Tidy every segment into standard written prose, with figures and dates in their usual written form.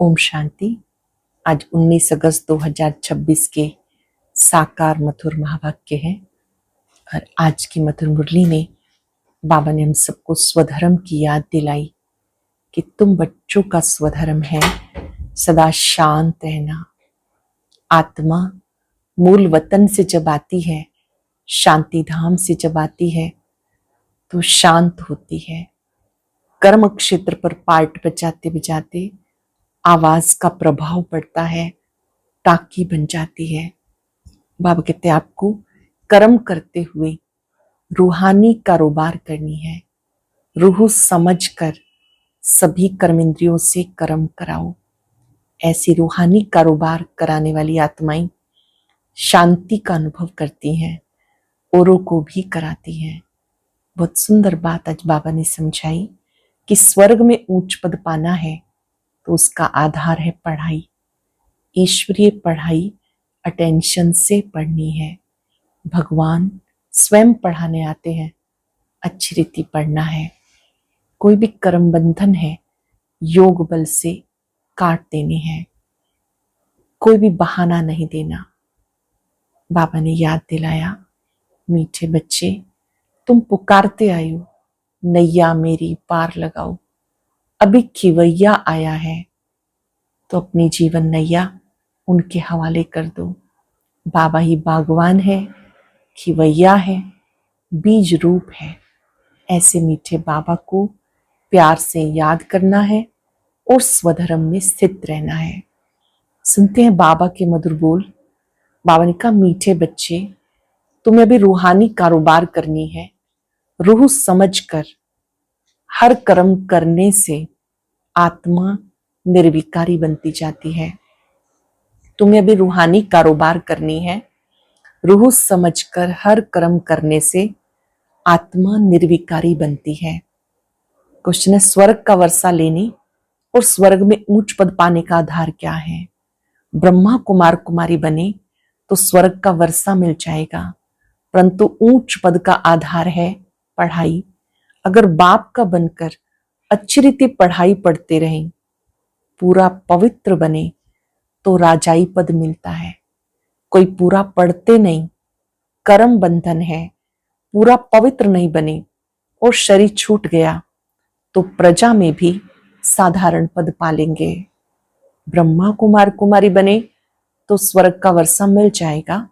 ओम शांति। आज 19 अगस्त 2026 के साकार मधुर महावाक्य है और आज की मधुर मुरली में बाबा ने हम सबको स्वधर्म की याद दिलाई कि तुम बच्चों का स्वधर्म है सदा शांत रहना। आत्मा मूल वतन से जब आती है, शांति धाम से जब आती है तो शांत होती है। कर्म क्षेत्र पर पार्ट बजाते बजाते आवाज का प्रभाव पड़ता है, टाकी बन जाती है। बाबा कहते हैं आपको कर्म करते हुए रूहानी कारोबार करनी है। रूह समझ कर सभी कर्मेंद्रियों से कर्म कराओ। ऐसी रूहानी कारोबार कराने वाली आत्माएं शांति का अनुभव करती हैं, औरों को भी कराती हैं। बहुत सुंदर बात आज बाबा ने समझाई कि स्वर्ग में ऊंच पद पाना है तो उसका आधार है पढ़ाई। ईश्वरीय पढ़ाई अटेंशन से पढ़नी है। भगवान स्वयं पढ़ाने आते हैं, अच्छी रीति पढ़ना है। कोई भी कर्म बंधन है योग बल से काट देने हैं, कोई भी बहाना नहीं देना। बाबा ने याद दिलाया, मीठे बच्चे तुम पुकारते आयो, नैया मेरी पार लगाओ। अभी खिवैया आया है तो अपनी जीवन नैया उनके हवाले कर दो। बाबा ही बागवान है, खिवैया है, बीज रूप है। ऐसे मीठे बाबा को प्यार से याद करना है और स्वधर्म में स्थित रहना है। सुनते हैं बाबा के मधुर बोल। बाबा ने कहा, मीठे बच्चे तुम्हें अभी रूहानी कारोबार करनी है। रूह समझकर हर कर्म करने से आत्मा निर्विकारी बनती जाती है। तुम्हें अभी रूहानी कारोबार करनी है। रूह समझकर हर कर्म करने से आत्मा निर्विकारी बनती है। क्वेश्चन है, स्वर्ग का वर्षा लेनी और स्वर्ग में ऊंच पद पाने का आधार क्या है? ब्रह्मा कुमार कुमारी बने तो स्वर्ग का वर्षा मिल जाएगा, परंतु ऊंच पद का आधार है पढ़ाई। अगर बाप का बनकर अच्छी रीति पढ़ाई पढ़ते रहें, पूरा पवित्र बने तो राजाई पद मिलता है। कोई पूरा पढ़ते नहीं, कर्म बंधन है, पूरा पवित्र नहीं बने और शरीर छूट गया तो प्रजा में भी साधारण पद पालेंगे। ब्रह्मा कुमार कुमारी बने तो स्वर्ग का वर्षा मिल जाएगा,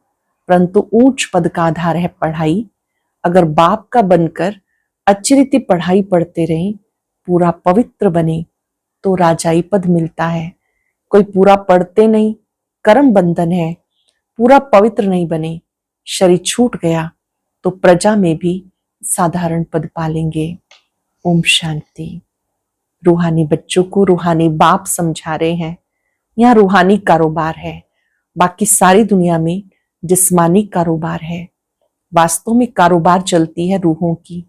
परंतु ऊंच पद का आधार है पढ़ाई। अगर बाप का बनकर अच्छी रीति पढ़ाई पढ़ते रहें, पूरा पवित्र बने तो राजाई पद मिलता है। कोई पूरा पढ़ते नहीं, कर्म बंधन है, पूरा पवित्र नहीं बने, शरीर छूट गया तो प्रजा में भी साधारण पद पालेंगे। ओम शांति। रूहानी बच्चों को रूहानी बाप समझा रहे हैं। यहाँ रूहानी कारोबार है, बाकी सारी दुनिया में जिस्मानी कारोबार है। वास्तव में कारोबार चलती है रूहों की।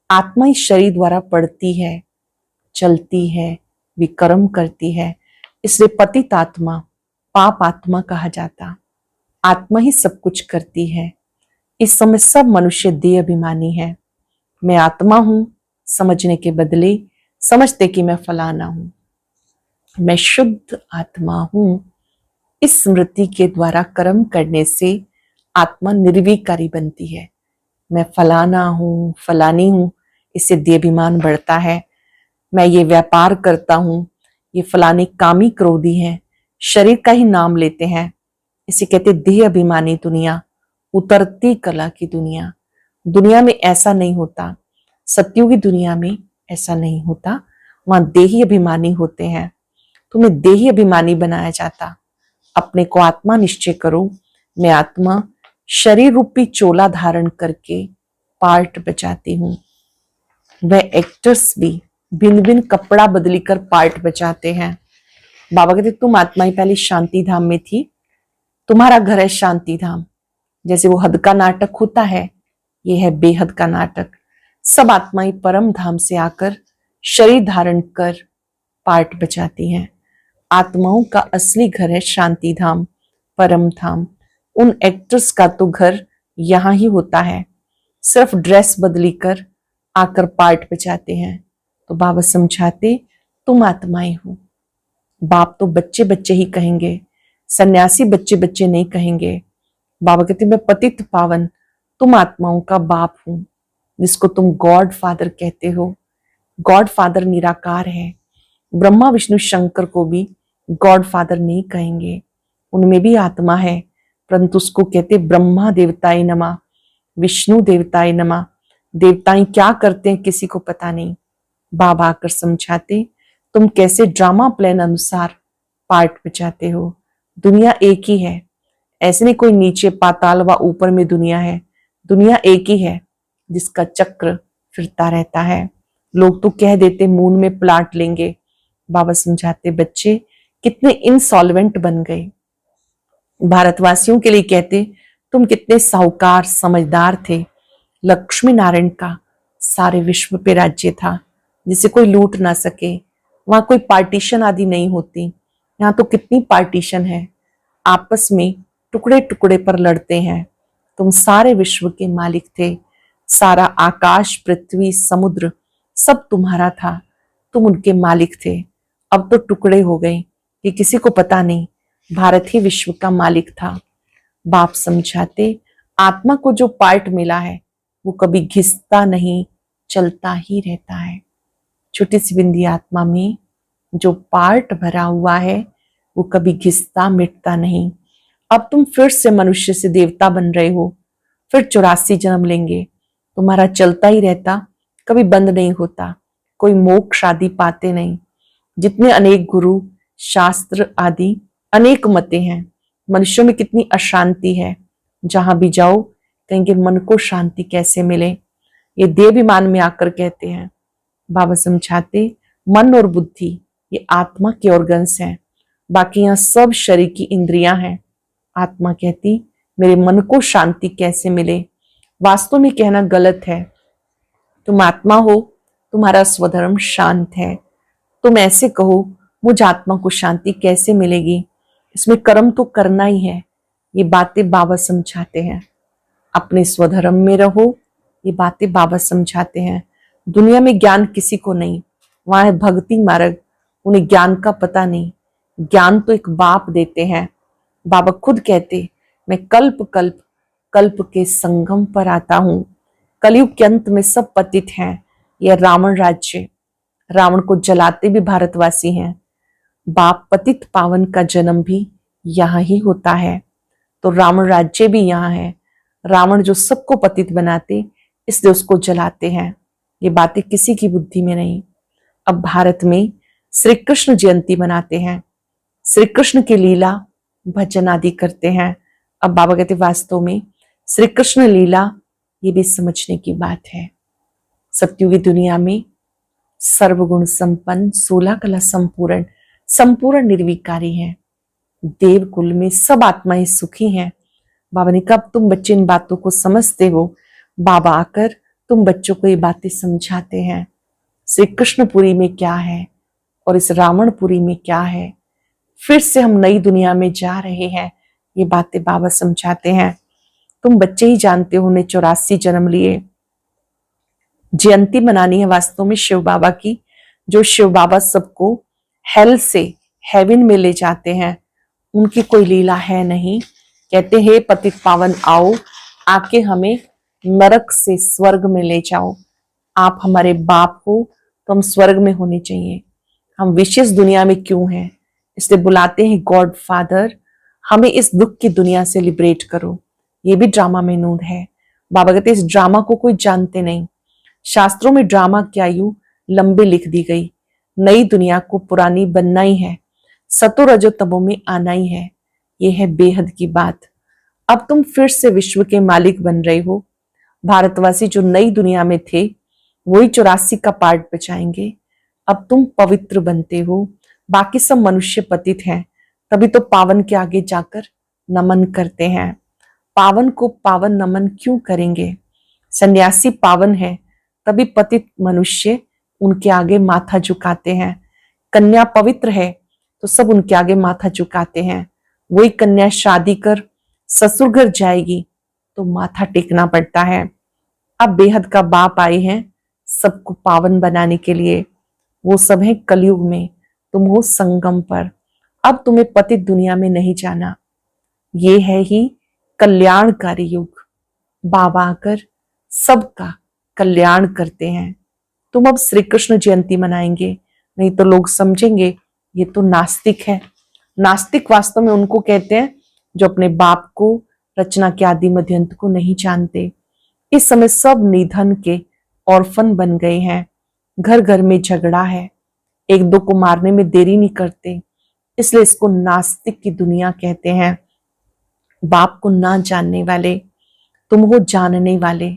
आत्मा इस शरीर द्वारा पढ़ती है, चलती है, विकर्म करती है। इसलिए पतित आत्मा पाप आत्मा कहा जाता। आत्मा ही सब कुछ करती है। इस समय सब मनुष्य देह अभिमानी है। मैं आत्मा हूं समझने के बदले समझते कि मैं फलाना हूं। मैं शुद्ध आत्मा हूं। इस स्मृति के द्वारा कर्म करने से आत्मा निर्विकारी बनती है। मैं फलाना हूं, फलानी हूं, इससे देहाभिमान बढ़ता है। मैं ये व्यापार करता हूं, ये फलाने कामी क्रोधी हैं, शरीर का ही नाम लेते हैं। इसे कहते देह अभिमानी दुनिया, उतरती कला की दुनिया। दुनिया में ऐसा नहीं होता, सत्युगी दुनिया में ऐसा नहीं होता। वहां देही अभिमानी होते हैं। तुम्हें देही अभिमानी बनाया जाता। अपने को आत्मा निश्चय करो। मैं आत्मा शरीर रूपी चोला धारण करके पार्ट बचाती हूँ। वह एक्टर्स भी भिन्न भिन्न कपड़ा बदली कर पार्ट बचाते हैं। बाबा कहते तुम आत्मा ही पहले शांति धाम में थी, तुम्हारा घर है शांति धाम। जैसे वो हद का नाटक होता है, ये है बेहद का नाटक। सब आत्माएं परम धाम से आकर शरीर धारण कर पार्ट बचाती हैं। आत्माओं का असली घर है शांति धाम, परम धाम। उन एक्टर्स का तो घर यहां ही होता है, सिर्फ ड्रेस बदली कर आकर पार्ट बचाते हैं। तो बाबा समझाते तुम आत्माएं हो, बाप तो बच्चे बच्चे ही कहेंगे, सन्यासी बच्चे बच्चे नहीं कहेंगे। बाबा कहते मैं पतित पावन तुम आत्माओं का बाप हूं, जिसको तुम गॉड फादर कहते हो। गॉड फादर निराकार है। ब्रह्मा विष्णु शंकर को भी गॉड फादर नहीं कहेंगे, उनमें भी आत्मा है, परंतु उसको कहते ब्रह्मा देवताय नमः, विष्णु देवताय नमः। देवताएं क्या करते हैं किसी को पता नहीं। बाबा आकर समझाते तुम कैसे ड्रामा प्लान अनुसार पार्ट बचाते हो। दुनिया एक ही है, ऐसे नहीं कोई नीचे पाताल व ऊपर में दुनिया है। दुनिया एक ही है जिसका चक्र फिरता रहता है। लोग तो कह देते मून में प्लाट लेंगे। बाबा समझाते बच्चे कितने इंसॉल्वेंट बन गए। भारतवासियों के लिए कहते तुम कितने साहूकार समझदार थे। लक्ष्मी नारायण का सारे विश्व पे राज्य था, जिसे कोई लूट ना सके। वहां कोई पार्टीशन आदि नहीं होती। यहाँ तो कितनी पार्टीशन है, आपस में टुकड़े टुकड़े पर लड़ते हैं। तुम सारे विश्व के मालिक थे। सारा आकाश पृथ्वी समुद्र सब तुम्हारा था, तुम उनके मालिक थे। अब तो टुकड़े हो गए कि किसी को पता नहीं, भारत ही विश्व का मालिक था। बाप समझाते आत्मा को जो पार्ट मिला है वो कभी घिसता नहीं, चलता ही रहता है। छोटी सी बिंदी आत्मा में जो पार्ट भरा हुआ है वो कभी घिसता मिटता नहीं। अब तुम फिर से मनुष्य से देवता बन रहे हो, फिर 84 जन्म लेंगे। तुम्हारा चलता ही रहता, कभी बंद नहीं होता। कोई मोक्ष आदि पाते नहीं। जितने अनेक गुरु शास्त्र आदि अनेक मतें हैं, मनुष्यों में कितनी अशांति है। जहां भी जाओ कहेंगे मन को शांति कैसे मिले। ये देवाभिमान में आकर कहते हैं। बाबा समझाते मन और बुद्धि ये आत्मा के ऑर्गन्स हैं, बाकी यहाँ सब शरीर की इंद्रियां हैं। आत्मा कहती मेरे मन को शांति कैसे मिले। वास्तव में कहना गलत है। तुम आत्मा हो, तुम्हारा स्वधर्म शांत है। तुम ऐसे कहो मुझ आत्मा को शांति कैसे मिलेगी, इसमें कर्म तो करना ही है। ये बातें बाबा समझाते हैं। अपने स्वधर्म में रहो, ये बातें बाबा समझाते हैं। दुनिया में ज्ञान किसी को नहीं, वहां है भक्ति मार्ग, उन्हें ज्ञान का पता नहीं। ज्ञान तो एक बाप देते हैं। बाबा खुद कहते मैं कल्प कल्प कल्प के संगम पर आता हूं। कलयुग के अंत में सब पतित हैं। यह रावण राज्य, रावण को जलाते भी भारतवासी हैं। बाप पतित पावन का जन्म भी यहाँ ही होता है, तो रावण राज्य भी यहाँ है। रावण जो सबको पतित बनाते, इसलिए उसको जलाते हैं। ये बातें किसी की बुद्धि में नहीं। अब भारत में श्री कृष्ण जयंती मनाते हैं, श्री कृष्ण की लीला भजन आदि करते हैं। अब बाबा कहते वास्तव में श्री कृष्ण लीला ये भी समझने की बात है। सत्युगी दुनिया में सर्वगुण संपन्न 16 कला संपूर्ण संपूर्ण निर्विकारी है। देव कुल में सब आत्माएं सुखी हैं। बाबा ने कहा तुम बच्चे इन बातों को समझते हो। बाबा आकर तुम बच्चों को ये बातें समझाते हैं। श्री कृष्णपुरी में क्या है और इस रावणपुरी में क्या है। फिर से हम नई दुनिया में जा रहे हैं, ये बातें बाबा समझाते हैं। तुम बच्चे ही जानते हो, उन्हें 84 जन्म लिए। जयंती मनानी है वास्तव में शिव बाबा की, जो शिव बाबा सबको हेल से हेवन में ले जाते हैं। उनकी कोई लीला है नहीं। कहते हे पतित पावन आओ, आके हमें नरक से स्वर्ग में ले जाओ। आप हमारे बाप हो तो हम स्वर्ग में होने चाहिए। हम विशेष दुनिया में क्यों हैं, इसलिए बुलाते हैं गॉड फादर, हमें इस दुख की दुनिया से लिबरेट करो। ये भी ड्रामा में नून है। बाबा कहते इस ड्रामा को कोई जानते नहीं। शास्त्रों में ड्रामा की आयु लंबी लिख दी गई। नई दुनिया को पुरानी बनना ही है, सतो रजो तमो में आना ही है। ये है बेहद की बात। अब तुम फिर से विश्व के मालिक बन रहे हो। भारतवासी जो नई दुनिया में थे वही 84 का पार्ट बचाएंगे। अब तुम पवित्र बनते हो, बाकी सब मनुष्य पतित हैं, तभी तो पावन के आगे जाकर नमन करते हैं। पावन को पावन नमन क्यों करेंगे। सन्यासी पावन है, तभी पतित मनुष्य उनके आगे माथा झुकाते हैं। कन्या पवित्र है तो सब उनके आगे माथा झुकाते हैं। वही कन्या शादी कर ससुर घर जाएगी तो माथा टेकना पड़ता है। अब बेहद का बाप आए हैं सबको पावन बनाने के लिए। वो सब है कलयुग में, तुम हो संगम पर। अब तुम्हें पतित दुनिया में नहीं जाना। ये है ही कल्याणकारी युग। बाबा आकर सबका कल्याण करते हैं। तुम अब श्री कृष्ण जयंती मनाएंगे, नहीं तो लोग समझेंगे ये तो नास्तिक है। नास्तिक वास्तव में उनको कहते हैं जो अपने बाप को, रचना के आदि मध्यंत को नहीं जानते। इस समय सब निधन के ऑर्फन बन गए हैं। घर घर में झगड़ा है, एक दो को मारने में देरी नहीं करते, इसलिए इसको नास्तिक की दुनिया कहते हैं। बाप को ना जानने वाले, तुम हो जानने वाले।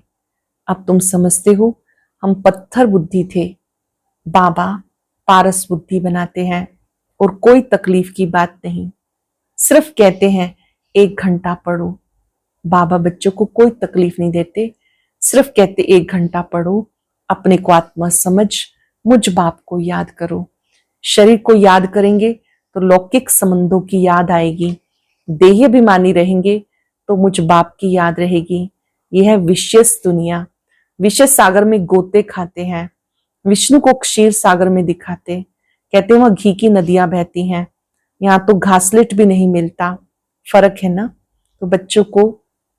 अब तुम समझते हो हम पत्थर बुद्धि थे, बाबा पारस बुद्धि बनाते हैं। और कोई तकलीफ की बात नहीं, सिर्फ कहते हैं 1 घंटा पढ़ो। बाबा बच्चों को कोई तकलीफ नहीं देते, सिर्फ कहते 1 घंटा पढ़ो, अपने को आत्मा समझ, मुझ बाप को याद करो। शरीर को याद करेंगे तो लौकिक संबंधों की याद आएगी, देह अभिमानी रहेंगे तो मुझ बाप की याद रहेगी। यह है विशेष दुनिया। विषय सागर में गोते खाते हैं, विष्णु को क्षीर सागर में दिखाते, कहते हैं वहां घी की नदियां बहती हैं, यहाँ तो घासलेट भी नहीं मिलता। फर्क है ना। तो बच्चों को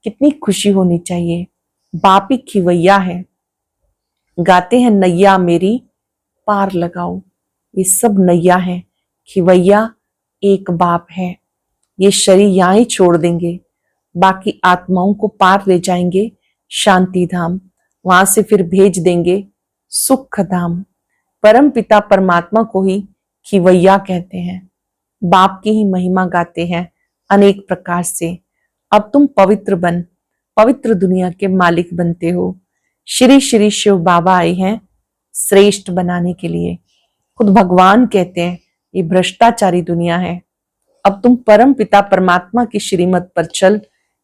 कितनी खुशी होनी चाहिए, बाप ही खिवैया है। गाते हैं नैया मेरी पार लगाओ, ये सब नैया है, खिवैया एक बाप है। ये शरीर यहाँ ही छोड़ देंगे, बाकी आत्माओं को पार ले जाएंगे शांति धाम, वहां से फिर भेज देंगे सुख धाम। परम पिता परमात्मा को ही खिवैया कहते हैं, बाप की ही महिमा गाते हैं अनेक प्रकार से। अब तुम पवित्र बन, पवित्र दुनिया के मालिक बनते हो। श्री श्री शिव बाबा आए हैं श्रेष्ठ बनाने के लिए। खुद भगवान कहते हैं ये भ्रष्टाचारी दुनिया है, अब तुम परम पिता परमात्मा की श्रीमत पर चल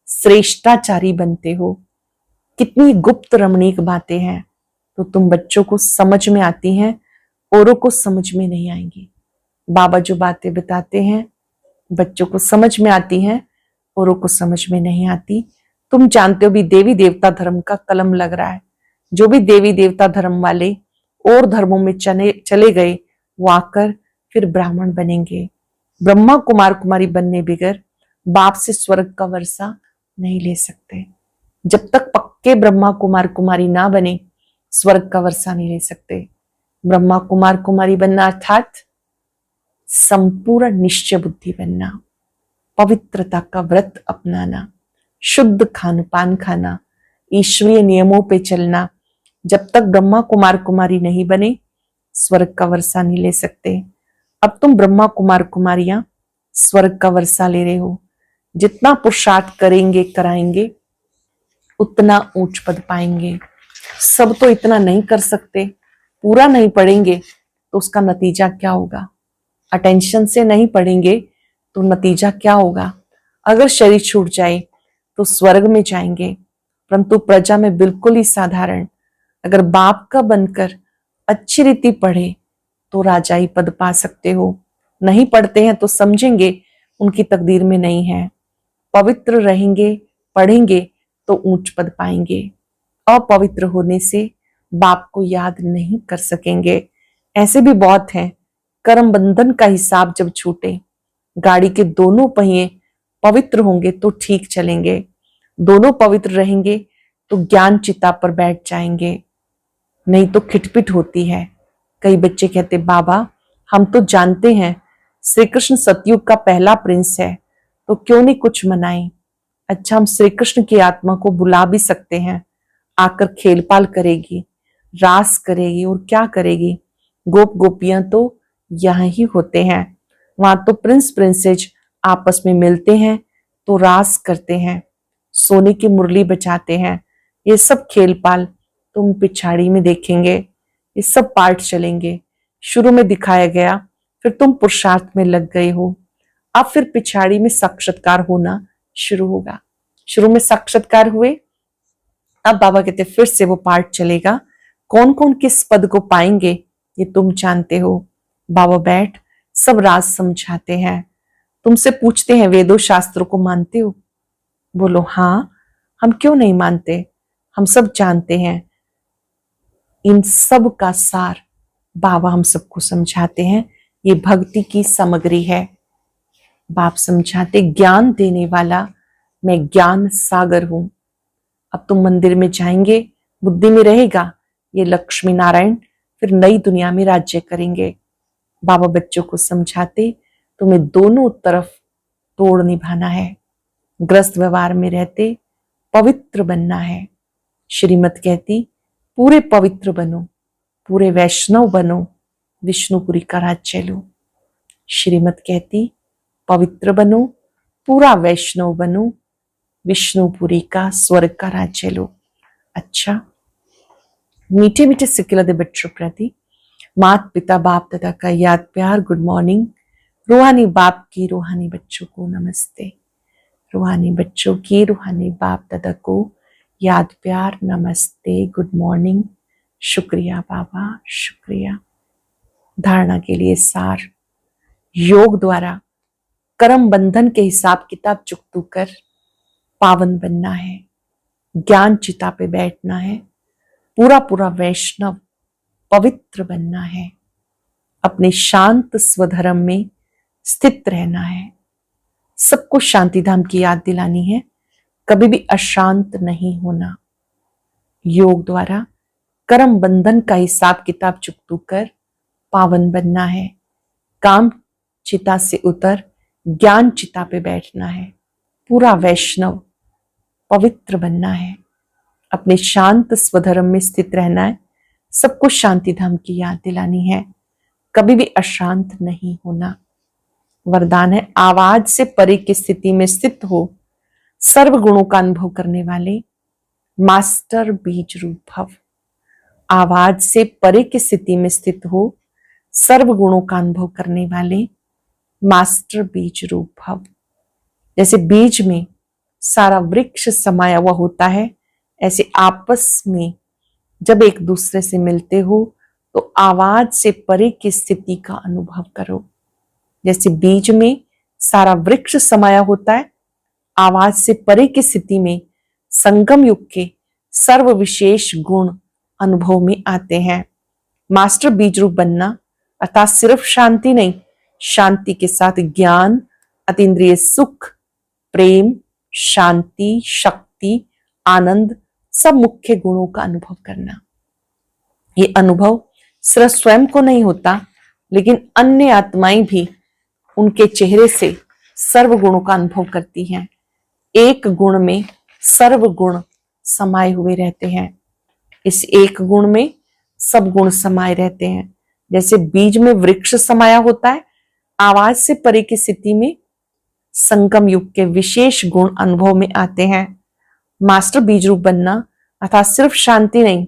श्रेष्ठाचारी बनते हो। कितनी गुप्त रमणीक बातें हैं, तो तुम बच्चों को समझ में आती हैं, औरों को समझ में नहीं आएंगी। बाबा जो बातें बताते हैं बच्चों को समझ में आती हैं, औरों को समझ में नहीं आती। तुम जानते हो भी देवी देवता धर्म का कलम लग रहा है। जो भी देवी देवता धर्म वाले और धर्मों में चले गए वो आकर फिर ब्राह्मण बनेंगे। ब्रह्मा कुमार कुमारी बनने बगैर बाप से स्वर्ग का वर्षा नहीं ले सकते। जब तक पक्के ब्रह्मा कुमार कुमारी ना बने स्वर्ग का वर्षा नहीं ले सकते। ब्रह्मा कुमार कुमारी बनना अर्थात संपूर्ण निश्चय बुद्धि बनना, पवित्रता का व्रत अपनाना, शुद्ध खान पान खाना, ईश्वरीय नियमों पे चलना। जब तक ब्रह्मा कुमार कुमारी नहीं बने स्वर्ग का वर्षा नहीं ले सकते। अब तुम ब्रह्मा कुमार कुमारियां स्वर्ग का वर्षा ले रहे हो। जितना पुरुषार्थ करेंगे कराएंगे उतना ऊंच पद पाएंगे। सब तो इतना नहीं कर सकते, पूरा नहीं पढ़ेंगे तो उसका नतीजा क्या होगा। अटेंशन से नहीं पढ़ेंगे तो नतीजा क्या होगा। अगर शरीर छूट जाए तो स्वर्ग में जाएंगे, परंतु प्रजा में बिल्कुल ही साधारण अगर बाप का बनकर अच्छी रीति पढ़े तो राजाई पद पा सकते हो। नहीं पढ़ते हैं तो समझेंगे उनकी तकदीर में नहीं है। पवित्र रहेंगे, पढ़ेंगे तो ऊंच पद पाएंगे। अपवित्र होने से बाप को याद नहीं कर सकेंगे। ऐसे भी बहुत हैं। कर्म बंधन का हिसाब जब छूटे, गाड़ी के दोनों पहिए पवित्र होंगे तो ठीक चलेंगे, दोनों पवित्र रहेंगे तो ज्ञान चिता पर बैठ जाएंगे, नहीं तो खिटपिट होती है। कई बच्चे कहते बाबा हम तो जानते हैं श्री कृष्ण सतयुग का पहला प्रिंस है, तो क्यों नहीं कुछ मनाएं। अच्छा, हम श्री कृष्ण की आत्मा को बुला भी सकते हैं, आकर खेलपाल करेगी, रास करेगी और क्या करेगी। गोप गोपियां तो यहाँ ही होते हैं, वहां तो प्रिंस प्रिंसेज आपस में मिलते हैं तो रास करते हैं, सोने की मुरली बजाते हैं। ये सब खेलपाल तुम पिछाड़ी में देखेंगे, ये सब पार्ट चलेंगे। शुरू में दिखाया गया, फिर तुम पुरुषार्थ में लग गए हो, अब फिर पिछाड़ी में साक्षात्कार होना शुरू होगा। शुरू में साक्षात्कार हुए, अब बाबा कहते फिर से वो पार्ट चलेगा। कौन कौन किस पद को पाएंगे ये तुम जानते हो। बाबा बैठ सब राज समझाते हैं। तुमसे पूछते हैं वेदों शास्त्रों को मानते हो? बोलो हाँ, हम क्यों नहीं मानते, हम सब जानते हैं। इन सब का सार बाबा हम सबको समझाते हैं। ये भक्ति की सामग्री है। बाप समझाते ज्ञान देने वाला मैं ज्ञान सागर हूं। अब तुम मंदिर में जाएंगे, बुद्धि में रहेगा ये लक्ष्मी नारायण फिर नई दुनिया में राज्य करेंगे। बाबा बच्चों को समझाते तुम्हें दोनों तरफ तोड़ निभाना है। ग्रस्त व्यवहार में रहते पवित्र बनना है। श्रीमत कहती पूरे पवित्र बनो, पूरे वैष्णव बनो, विष्णुपुरी का राज्य लो। श्रीमत कहती पवित्र बनो, पूरा वैष्णव बनो, विष्णुपुरी का स्वर्ग का राज्य लो। अच्छा, मीठे मीठे सिक्किलदे बच्चों प्रति मात पिता बाप दादा का याद प्यार गुड मॉर्निंग। रूहानी बाप की रूहानी बच्चों को नमस्ते। रूहानी बच्चों की रूहानी बाप दादा को याद प्यार नमस्ते गुड मॉर्निंग। शुक्रिया बाबा, शुक्रिया। धारणा के लिए सार, योग द्वारा कर्म बंधन के हिसाब किताब चुकतू कर पावन बनना है। ज्ञान चिता पे बैठना है। पूरा पूरा वैष्णव पवित्र बनना है। अपने शांत स्वधर्म में स्थित रहना है। सबको शांति धाम की याद दिलानी है, कभी भी अशांत नहीं होना। योग द्वारा कर्म बंधन का हिसाब किताब चुकतू कर पावन बनना है। काम चिता से उतर ज्ञान चिता पे बैठना है। पूरा वैष्णव पवित्र बनना है। अपने शांत स्वधर्म में स्थित रहना है। सबको शांति धाम की याद दिलानी है, कभी भी अशांत नहीं होना। वरदान है आवाज से परे की स्थिति में स्थित हो सर्व गुणों का अनुभव करने वाले मास्टर बीज रूप भव। आवाज से परे की स्थिति में स्थित हो सर्व गुणों का अनुभव करने वाले मास्टर बीज रूप भव। जैसे बीज में सारा वृक्ष समाया हुआ होता है, ऐसे आपस में जब एक दूसरे से मिलते हो तो आवाज से परे की स्थिति का अनुभव करो। जैसे बीज में सारा वृक्ष समाया होता है, आवाज से परे की स्थिति में संगम युग के सर्व विशेष गुण अनुभव में आते हैं। मास्टर बीज रूप बनना अर्थात सिर्फ शांति नहीं, शांति के साथ ज्ञान, अतीन्द्रिय सुख, प्रेम, शांति, शक्ति, आनंद, सब मुख्य गुणों का अनुभव करना। ये अनुभव सिर्फ स्वयं को नहीं होता, लेकिन अन्य आत्माएं भी उनके चेहरे से सर्व गुणों का अनुभव करती हैं। एक गुण में सर्व गुण समाये हुए रहते हैं। इस एक गुण में सब गुण समाये रहते हैं। जैसे बीज में वृक्ष समाया होता है, आवाज से परे की स्थिति में संगम युग के विशेष गुण अनुभव में आते हैं। मास्टर बीज रूप बनना अर्थात सिर्फ शांति नहीं,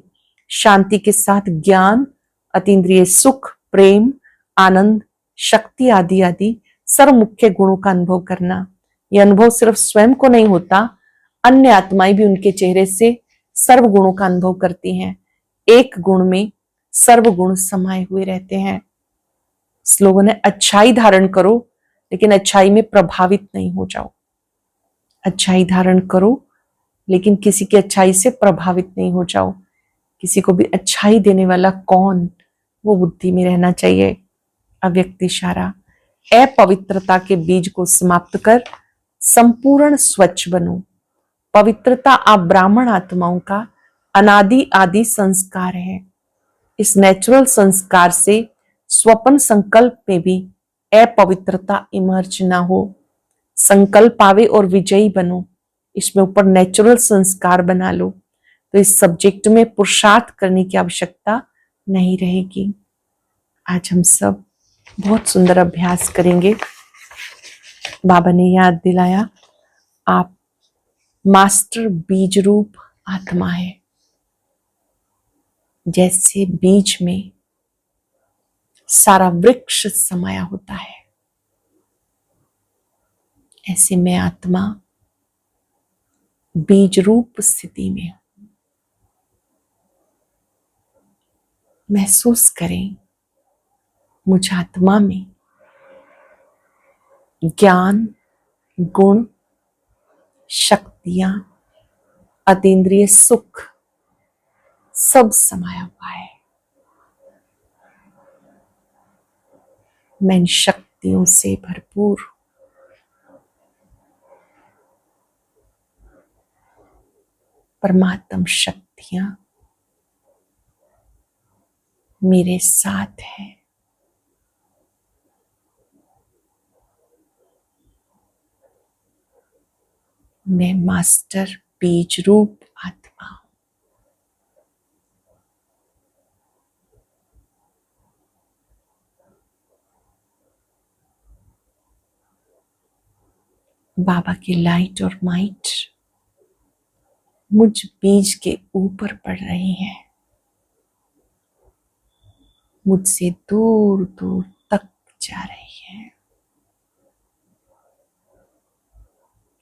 शांति के साथ ज्ञान, अतीन्द्रिय सुख, प्रेम, आनंद, शक्ति आदि आदि सर्व मुख्य गुणों का अनुभव करना। यह अनुभव सिर्फ स्वयं को नहीं होता, अन्य आत्माएं भी उनके चेहरे से सर्व गुणों का अनुभव करती हैं। एक गुण में सर्व गुण समाये हुए रहते हैं। स्लोगन है अच्छाई धारण करो, लेकिन अच्छाई में प्रभावित नहीं हो जाओ। अच्छाई धारण करो, लेकिन किसी की अच्छाई से प्रभावित नहीं हो जाओ। किसी को भी अच्छाई देने वाला कौन, वो बुद्धि में रहना चाहिए। अव्यक्त इशारा, अपवित्रता के बीज को समाप्त कर संपूर्ण स्वच्छ बनो। पवित्रता आप ब्राह्मण आत्माओं का अनादि आदि संस्कार है। इस नेचुरल संस्कार से स्वप्न संकल्प में भी अपवित्रता इमर्ज ना हो। संकल्प आवे और विजयी बनो, इसमें ऊपर नेचुरल संस्कार बना लो, तो इस सब्जेक्ट में पुरुषार्थ करने की आवश्यकता नहीं रहेगी। आज हम सब बहुत सुंदर अभ्यास करेंगे। बाबा ने याद दिलाया आप मास्टर बीज रूप आत्मा है। जैसे बीज में सारा वृक्ष समाया होता है, ऐसे मैं आत्मा बीज रूप स्थिति में हूं। महसूस करें मुझ आत्मा में ज्ञान, गुण, शक्तियां, अतीन्द्रिय सुख सब समाया हुआ है। मैं इन शक्तियों से भरपूर परमात्म शक्तियां मेरे साथ है। मैं मास्टर बीज रूप आत्मा हूं। बाबा की लाइट और माइट मुझ बीज के ऊपर पड़ रही है, मुझसे दूर दूर तक जा रही है।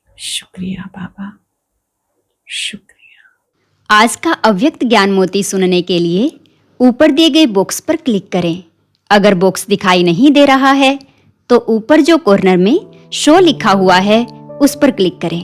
शुक्रिया बाबा, शुक्रिया। आज का अव्यक्त ज्ञान मोती सुनने के लिए ऊपर दिए गए बॉक्स पर क्लिक करें। अगर बॉक्स दिखाई नहीं दे रहा है तो ऊपर जो कॉर्नर में शो लिखा हुआ है उस पर क्लिक करें।